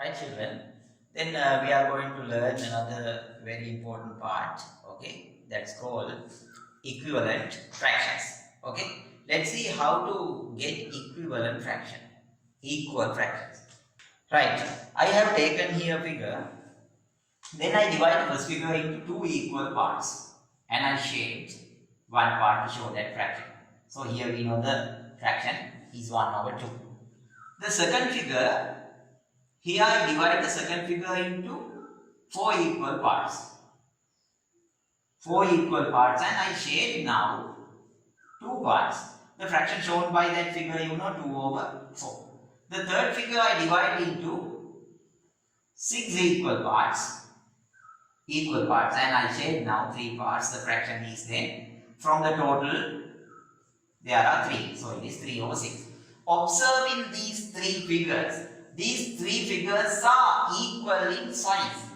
Right, children? Then we are going to learn another very important part, okay? That's called equivalent fractions, okay? Let's see how to get equivalent fraction, equal fractions. Right, I have taken here figure, then I divide the first figure into two equal parts and I shade one part to show that fraction. So here we know the fraction is 1 over 2. The second figure, here I divide the second figure into four equal parts. Four equal parts and I shade now two parts. The fraction shown by that figure, 2 over 4. The third figure I divide into six equal parts and I shade now three parts. The fraction is then from the total there are three. So it is 3 over 6. Observing these three figures are equal in size.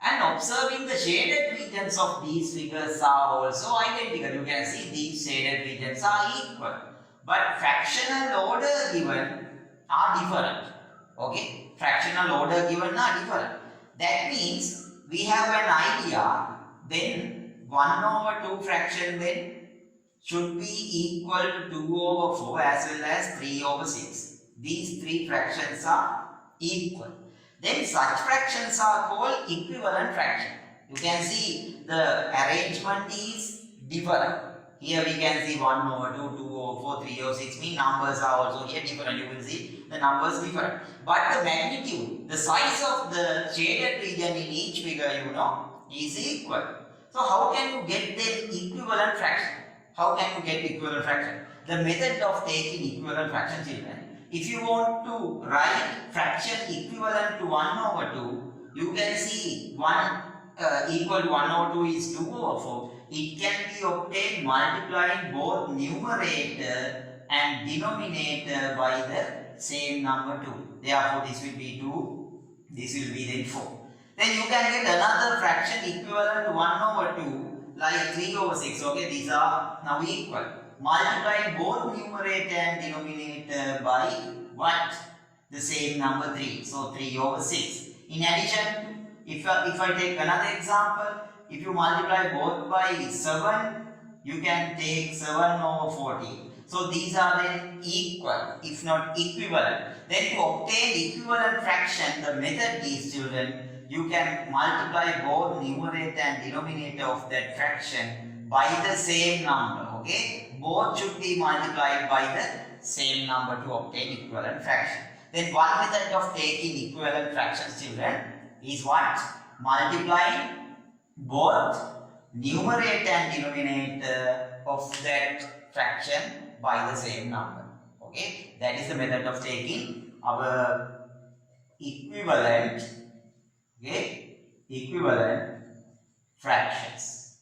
And observing the shaded regions of these figures are also identical. You can see these shaded regions are equal. But fractional order given are different. Okay? Fractional order given are different. That means we have an idea, then 1 over 2 fraction then should be equal to 2 over 4 as well as 3 over 6. These three fractions are equal. Then such fractions are called equivalent fraction. You can see the arrangement is different. Here we can see 1 over 2, 2 over 4, 3 over 6 mean numbers are also here different. You will see the numbers different. But the magnitude, the size of the shaded region in each figure is equal. So how can you get the equivalent fraction? How can you get equivalent fraction? The method of taking equivalent fraction, children. If you want to write fraction equivalent to 1 over 2, you can see 1 equal to 1 over 2 is 2 over 4. It can be obtained multiplying both numerator and denominator by the same number 2. Therefore, this will be 2, this will be then 4. Then you can get another fraction equivalent to 1 over 2 like 3 over 6. Okay, these are now equal. Multiplying both numerator and denominator by what? The same number 3. So 3 over 6. In addition, if I take another example, if you multiply both by 7, you can take 7 over 14. So these are then equal, if not equivalent. Then to obtain equivalent fraction, the method is, children, you can multiply both numerator and denominator of that fraction by the same number. Okay, both should be multiplied by the same number to obtain equivalent fraction. Then one method of taking equivalent fractions, children, is what? Multiplying both numerator and denominator of that fraction by the same number. Okay, that is the method of taking our equivalent fractions.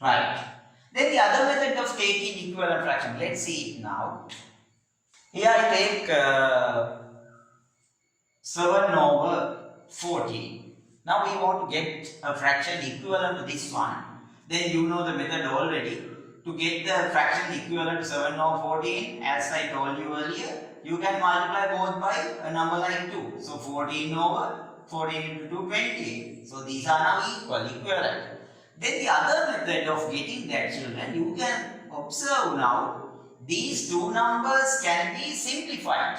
Right. Then the other method of taking equivalent fraction, let's see it now. Here I take 7 over 14. Now we want to get a fraction equivalent to this one. Then you know the method already. To get the fraction equivalent to 7 over 14, as I told you earlier, you can multiply both by a number like 2. So 14 over 14 into 2, 28. So these are now equivalent. Then the other method of getting that, children, you can observe now, these two numbers can be simplified.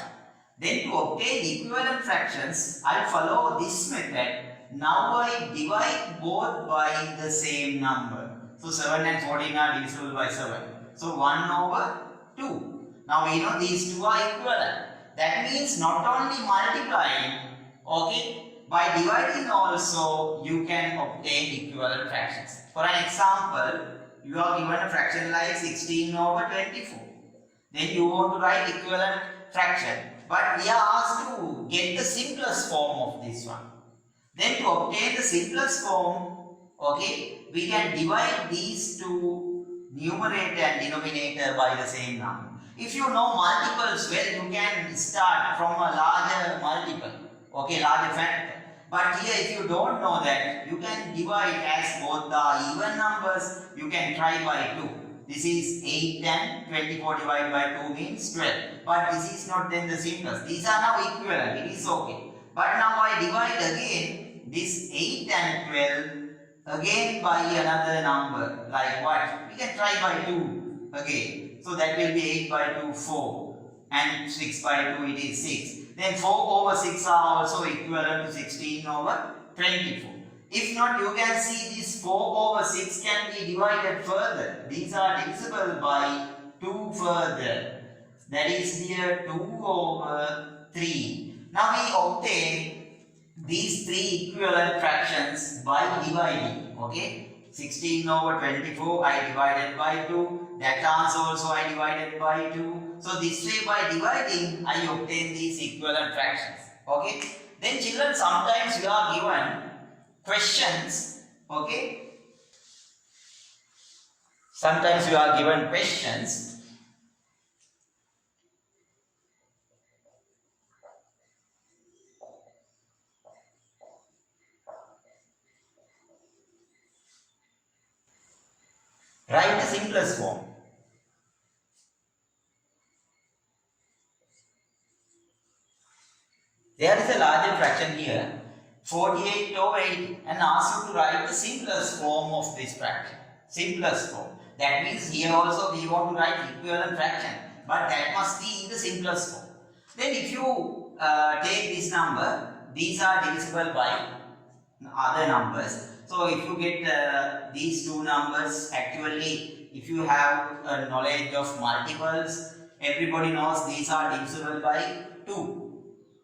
Then to obtain equivalent fractions, I follow this method. Now I divide both by the same number. So 7 and 14 are divisible by 7. So 1 over 2. Now we know these two are equivalent. That means not only multiplying, okay, by dividing also you can obtain equivalent fractions. For an example, you are given a fraction like 16 over 24. Then you want to write equivalent fraction. But we are asked to get the simplest form of this one. Then to obtain the simplest form, okay, we can divide these two numerator and denominator by the same number. If you know multiples well, you can start from a larger multiple, okay, larger factor. But here if you don't know that, you can divide as both the even numbers, you can try by 2. This is 8 and 24 divided by 2 means 12. But this is not then the simplest. These are now equivalent. It is okay. But now I divide again this 8 and 12 again by another number. Like what? We can try by 2 again. So that will be 8 by 2, 4. And 6 by 2, it is 6. Then 4 over 6 are also equivalent to 16 over 24. If not, you can see this 4 over 6 can be divided further. These are divisible by 2 further. That is here 2 over 3. Now we obtain these three equivalent fractions by dividing. Okay? 16 over 24 I divided by 2. That answer also I divided by 2. So this way by dividing I obtain these equivalent fractions. Okay? Then children, sometimes you are given questions. Okay? Sometimes you are given questions. Write the simplest form. There is a larger fraction here, 48 over 80, and ask you to write the simplest form of this fraction. Simplest form. That means here also we want to write equivalent fraction, but that must be in the simplest form. Then if you take this number, these are divisible by other numbers. So if you get these two numbers, actually if you have a knowledge of multiples, everybody knows these are divisible by 2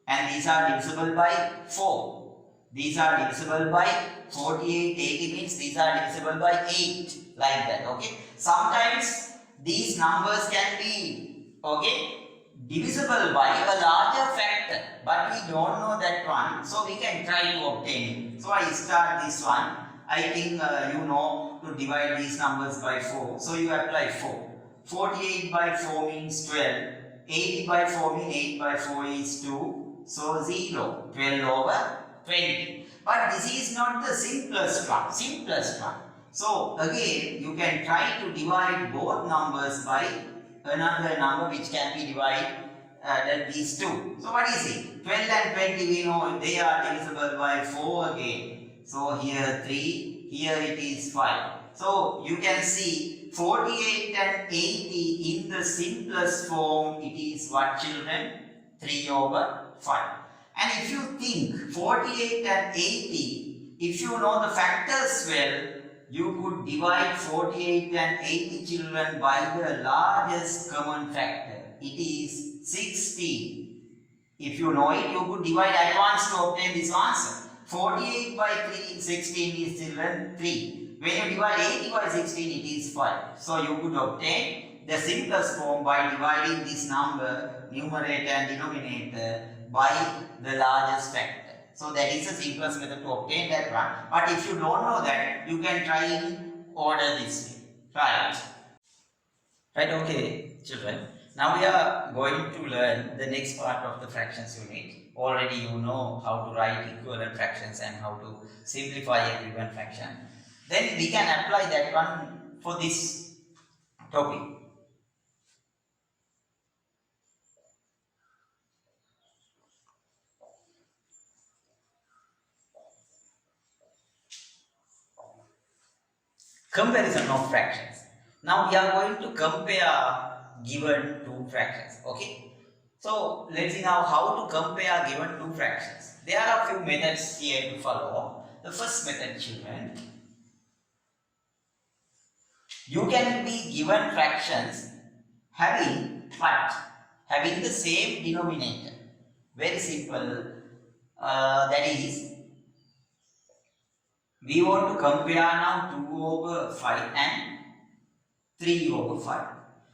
and these are divisible by 4. These are divisible by 48, 80 means these are divisible by 8, like that. Okay. Sometimes these numbers can be, okay, divisible by a larger factor, but we don't know that one, so we can try to obtain it. So I start this one. I think you know to divide these numbers by 4, so you apply 4. 48 by 4 means 12. 80 by 4 means 8 by 4 is 2, so 0. 12 over 20. But this is not the simplest one. So again, you can try to divide both numbers by another number which can be divided than these two. So what is it? 12 and 20 we know they are divisible by 4 again. So here 3, here it is 5. So you can see 48 and 80 in the simplest form, it is what, children? 3 over 5. And if you think 48 and 80, if you know the factors well, you could divide 48 and 80, children, by the largest common factor. It is 16. If you know it, you could divide advance to obtain this answer. 48 by 3, 16 is, children, 3. When you divide 80 by 16, it is 5. So you could obtain the simplest form by dividing this number, numerator and denominator, by the largest factor. So that is the simplest method to obtain that one. But if you don't know that, you can try in order this way. Right? Right, okay, children. Now we are going to learn the next part of the fractions unit. Already you know how to write equivalent fractions and how to simplify a given fraction. Then we can apply that one for this topic. Comparison of fractions. Now we are going to compare given two fractions. Okay. So let's see now how to compare given two fractions. There are a few methods here to follow. The first method, children, you can be given fractions having what? Having the same denominator. Very simple. That is, we want to compare now 2 over 5 and 3 over 5.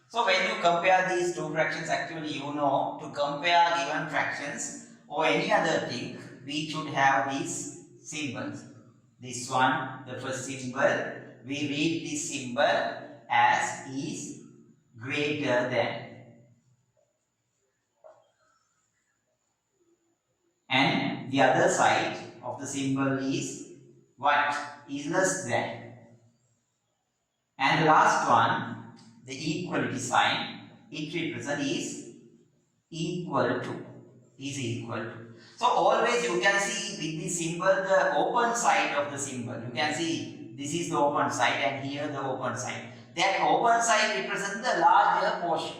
So when you compare these two fractions, actually you know to compare given fractions or any other thing, we should have these symbols. This one, the first symbol, we read this symbol as is greater than. And the other side of the symbol is what? Is less than. And the last one, the equality sign, it represents is equal to. Is equal to. So always you can see with the symbol the open side of the symbol. You can see this is the open side and here the open side. That open side represents the larger portion.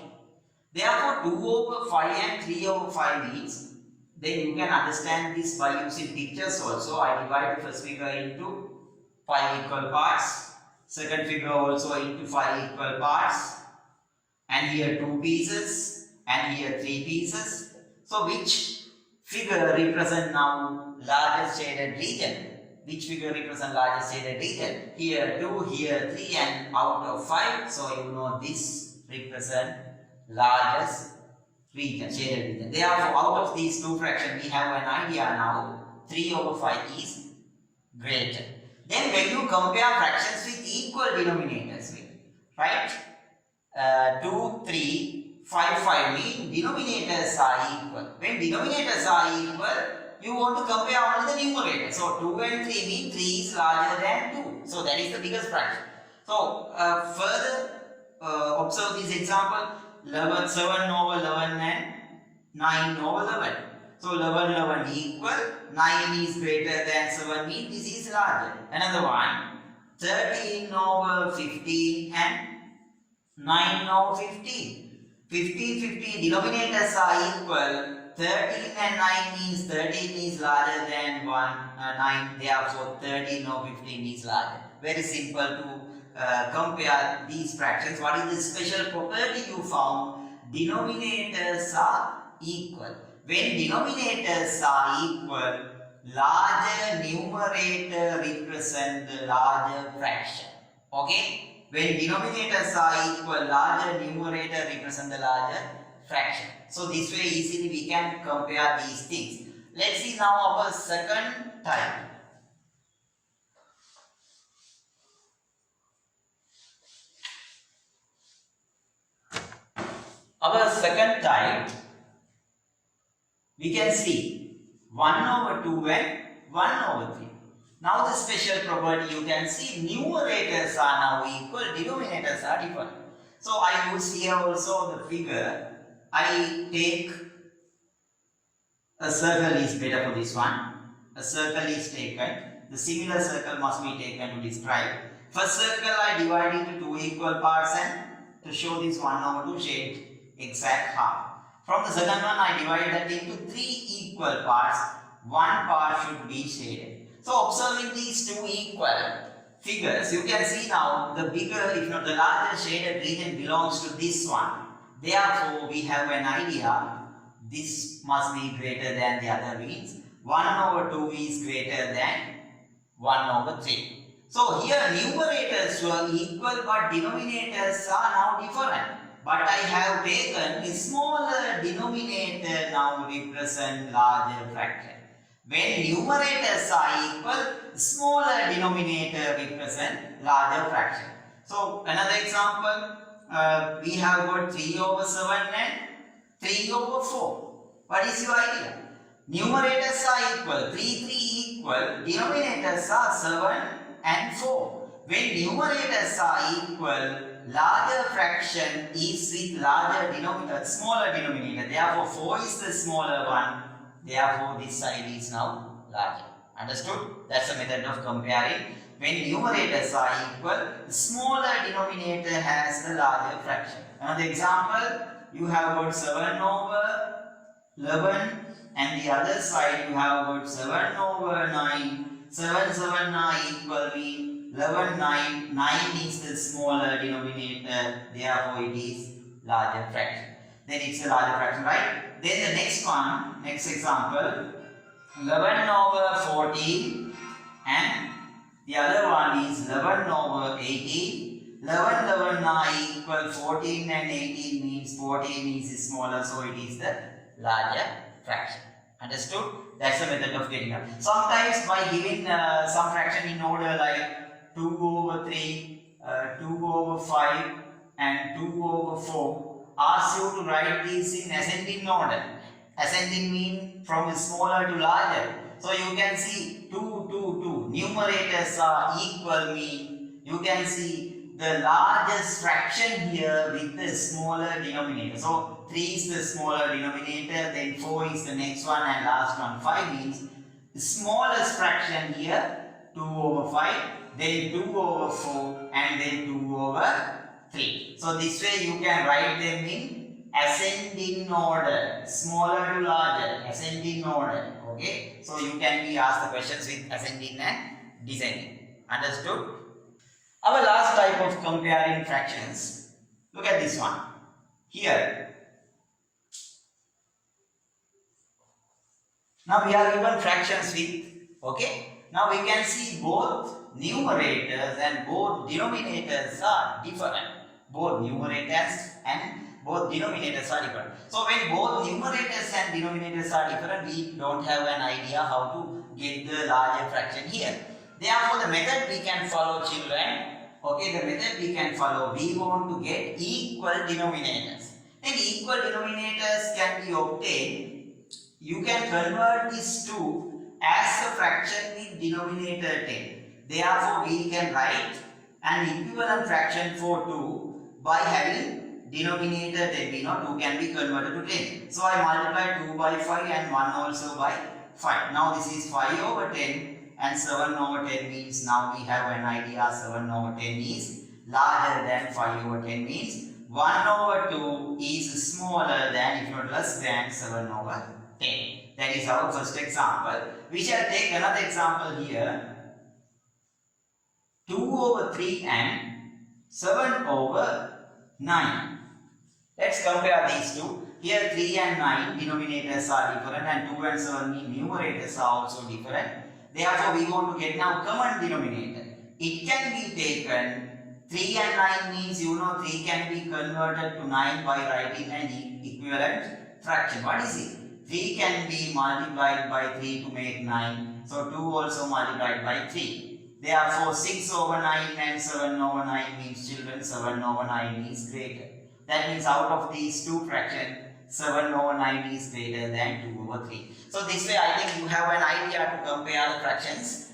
Therefore 2 over 5 and 3 over 5 means, then you can understand this by using pictures also. I divide the first figure into 5 equal parts. Second figure also into 5 equal parts. And here 2 pieces and here 3 pieces. So which figure represent now largest shaded region? Which figure represent largest shaded region? Here 2, here 3 and out of 5. So you know this represent largest region, shaded region. Therefore out of these two fractions we have an idea now 3 over 5 is greater. Then when you compare fractions with equal denominators, right? 2, 3, 5, 5 mean denominators are equal. When denominators are equal, you want to compare only the numerator. So 2 and 3 mean 3 is larger than 2. So that is the biggest fraction. So further observe this example. 11, 7 over 11 and 9 over 11. So 11, 11 equal. 9 is greater than 7 means this is larger. Another one. 13 over 15 and 9 over 15. 15, 15 denominators are equal. 13 and 9 means 13 is larger than 9. Therefore 13 over 15 is larger. Very simple to compare these fractions. What is the special property you found? Denominators are equal. When denominators are equal, larger numerator represent the larger fraction. Okay? When denominators are equal, larger numerator represent the larger fraction. So this way easily we can compare these things. Let's see now our second type. Our second type, we can see 1 over 2 and 1 over 3. Now the special property you can see numerators are now equal, denominators are different. So I use here also the figure. I take a circle is better for this one. A circle is taken. The similar circle must be taken to describe. First circle I divide into 2 equal parts and to show this 1 over 2 shade exact half. From the second one I divide that into 3 equal parts. One part should be shaded. So observing these two equal figures, you can see now the bigger, if not the larger shaded region belongs to this one. Therefore, we have an idea this must be greater than the other means 1 over 2 is greater than 1 over 3. So here numerators were equal but denominators are now different. But I have taken a smaller denominator now represent larger fraction. When numerators are equal, smaller denominator represent larger fraction. So another example, we have got 3 over 7 and 3 over 4. What is your idea? Numerators are equal, 3 equal, denominators are 7 and 4. When numerators are equal, larger fraction is with larger denominator, smaller denominator. Therefore 4 is the smaller one. Therefore, this side is now larger. Understood? That's a method of comparing. When numerators are equal, the smaller denominator has the larger fraction. Another example, you have got 7 over 11 and the other side you have got 7 over 9. 7, 7 are equal mean 11, 9. 9 is the smaller denominator. Therefore, it is larger fraction. Then it's a larger fraction, right? Then the next one, next example, 11 over 14 and the other one is 11 over 18. 11, 11 are equal, 14 and 18 means 14 is smaller, so it is the larger fraction. Understood? That's the method of getting up. Sometimes by giving some fraction in order like 2 over 3, 2 over 5 and 2 over 4, asks you to write these in ascending order. Ascending means from smaller to larger. So you can see 2, 2, 2. Numerators are equal mean you can see the largest fraction here with the smaller denominator. So 3 is the smaller denominator, then 4 is the next one, and last one 5 means the smallest fraction here 2 over 5, then 2 over 4, and then 2 over 3. So this way you can write them in ascending order, smaller to larger, ascending order. Okay, so you can be asked the questions with ascending and descending. Understood? Our last type of comparing fractions, look at this one. Here, now we are given fractions with, okay, now we can see both numerators and both denominators are different. Both numerators and both denominators are different. So when both numerators and denominators are different, we don't have an idea how to get the larger fraction here. Therefore, the method we can follow, children, okay, the method we can follow, we want to get equal denominators. Then equal denominators can be obtained. You can convert this to as a fraction with denominator 10. Therefore, we can write an equivalent fraction for 2 by having denominator 10. We know 2 can be converted to 10. So, I multiply 2 by 5 and 1 also by 5. Now, this is 5 over 10. And 7 over 10 means now we have an idea 7 over 10 is larger than 5 over 10 means 1 over 2 is smaller than, if not less than, 7 over 10. That is our first example. We shall take another example here. 2 over 3 and 7 over 9. Let's compare these two. Here 3 and 9 denominators are different and 2 and 7 numerators are also different. Therefore, we want to get now common denominator. It can be taken, 3 and 9 means, you know, 3 can be converted to 9 by writing an equivalent fraction. What is it? 3 can be multiplied by 3 to make 9. So, 2 also multiplied by 3. Therefore, 6 over 9 and 7 over 9 means, children, 7 over 9 is greater. That means out of these two fractions, 7 over 9 is greater than 2 over 3. So this way I think you have an idea to compare the fractions.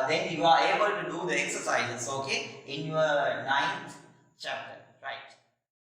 Then you are able to do the exercises, okay, in your 9th chapter.